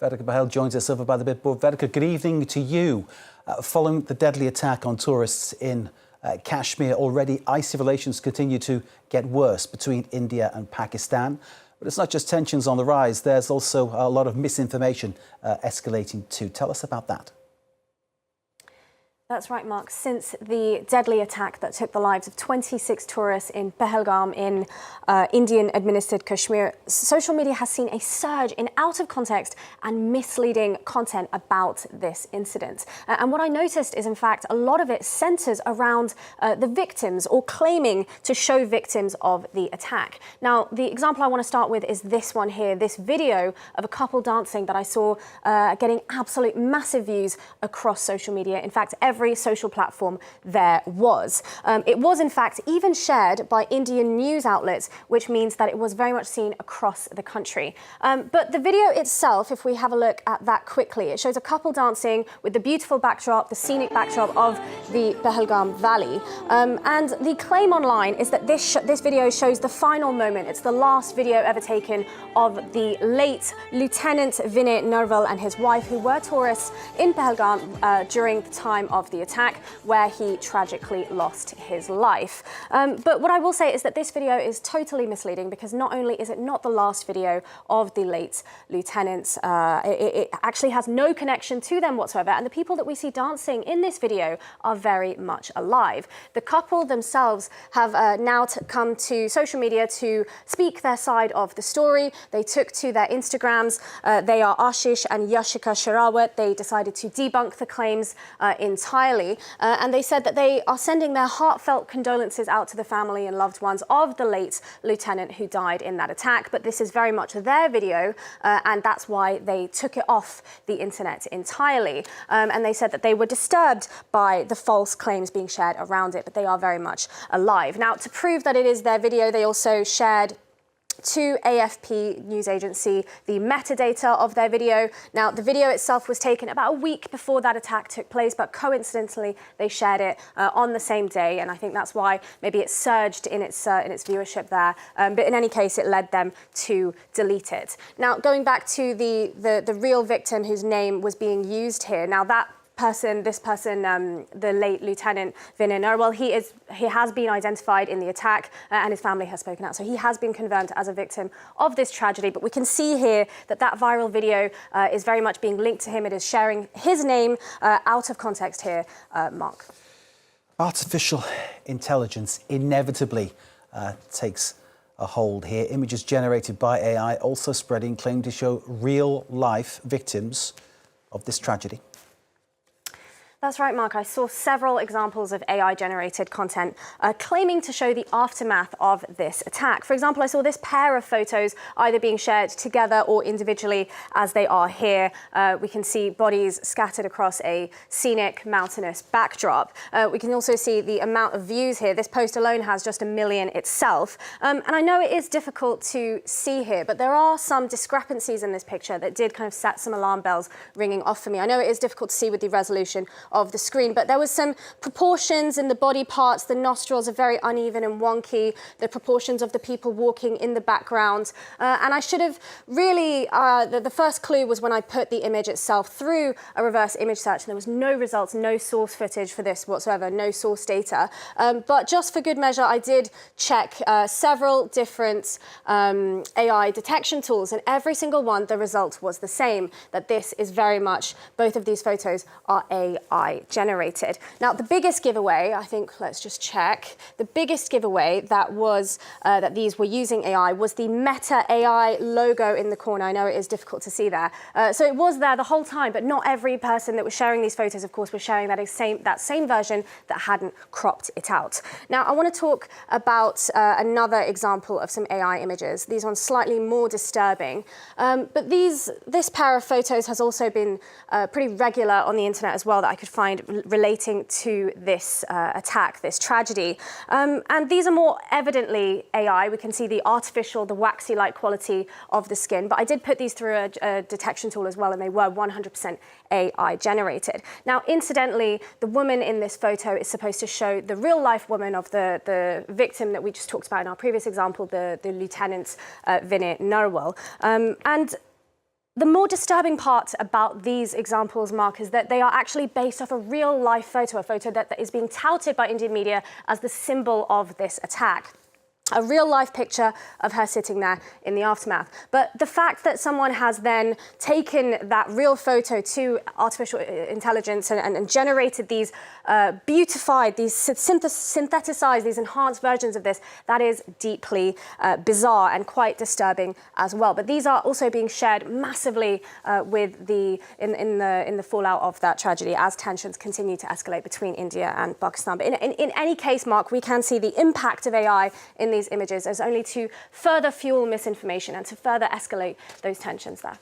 Vedika Bahel joins us over by the bit board. Vedika, good evening to you. Following the deadly attack on tourists in Kashmir, already icy relations continue to get worse between India and Pakistan. But it's not just tensions on the rise, there's also a lot of misinformation escalating too. Tell us about that. That's right, Mark. Since the deadly attack that took the lives of 26 tourists in Pehlgam in Indian-administered Kashmir, social media has seen a surge in out-of-context and misleading content about this incident. And what I noticed is, in fact, a lot of it centres around the victims or claiming to show victims of the attack. Now, the example I want to start with is this one here, this video of a couple dancing that I saw getting absolute massive views across social media. In fact, every social platform there was. It was, in fact, even shared by Indian news outlets, which means that it was very much seen across the country. But the video itself, if we have a look at that quickly, it shows a couple dancing with the beautiful backdrop, the scenic backdrop of the Pehlgam Valley. And the claim online is that this video shows the final moment. It's the last video ever taken of the late Lieutenant Vinay Narwal and his wife, who were tourists in Pehlgam during the time of the attack, where he tragically lost his life. But what I will say is that this video is totally misleading, because not only is it not the last video of the late lieutenants, it actually has no connection to them whatsoever, and the people that we see dancing in this video are very much alive. The couple themselves have now come to social media to speak their side of the story. They took to their Instagrams. They are Ashish and Yashika Sherawat. They decided to debunk the claims entirely. And they said that they are sending their heartfelt condolences out to the family and loved ones of the late lieutenant who died in that attack. But this is very much their video, and that's why they took it off the internet entirely. And they said that they were disturbed by the false claims being shared around it, but they are very much alive. Now, to prove that it is their video, they also shared to AFP news agency the metadata of their video. Now, the video itself was taken about a week before that attack took place, but coincidentally, they shared it on the same day, and I think that's why maybe it surged in its viewership there. But in any case, it led them to delete it. Now, going back to the real victim whose name was being used here. Now, this person, the late Lieutenant Vinay Narwal, he has been identified in the attack, and his family has spoken out. So he has been confirmed as a victim of this tragedy. But we can see here that viral video is very much being linked to him. It is sharing his name out of context here, Mark. Artificial intelligence inevitably takes a hold here. Images generated by AI also spreading, claim to show real-life victims of this tragedy. That's right, Mark. I saw several examples of AI-generated content claiming to show the aftermath of this attack. For example, I saw this pair of photos either being shared together or individually, as they are here. We can see bodies scattered across a scenic mountainous backdrop. We can also see the amount of views here. This post alone has just 1 million itself. And I know it is difficult to see here, but there are some discrepancies in this picture that did kind of set some alarm bells ringing off for me. I know it is difficult to see with the resolution of the screen, but there was some proportions in the body parts. The nostrils are very uneven and wonky. The proportions of the people walking in the background. And I should have really, the first clue was when I put the image itself through a reverse image search, and there was no results, no source footage for this whatsoever, no source data. But just for good measure, I did check several different AI detection tools, and every single one, the result was the same, that this is very much, both of these photos are AI generated. Now, the biggest giveaway, I think, let's just check, the biggest giveaway that was that these were using AI was the Meta AI logo in the corner. I know it is difficult to see there. So it was there the whole time, but not every person that was sharing these photos, of course, was sharing that same version that hadn't cropped it out. Now, I want to talk about another example of some AI images. These ones slightly more disturbing. But this pair of photos has also been pretty regular on the internet as well, that I could find relating to this attack, this tragedy. And these are more evidently AI. We can see the artificial, the waxy-like quality of the skin. But I did put these through a detection tool as well, and they were 100% AI generated. Now, incidentally, the woman in this photo is supposed to show the real-life woman of the victim that we just talked about in our previous example, the Lieutenant Vinay Narwal. And The more disturbing part about these examples, Mark, is that they are actually based off a real-life photo, a photo that is being touted by Indian media as the symbol of this attack. A real-life picture of her sitting there in the aftermath. But the fact that someone has then taken that real photo to artificial intelligence and generated these beautified, these syntheticized, these enhanced versions of this, that is deeply bizarre and quite disturbing as well. But these are also being shared massively with in the fallout of that tragedy as tensions continue to escalate between India and Pakistan. But in any case, Mark, we can see the impact of AI in these images as only to further fuel misinformation and to further escalate those tensions there.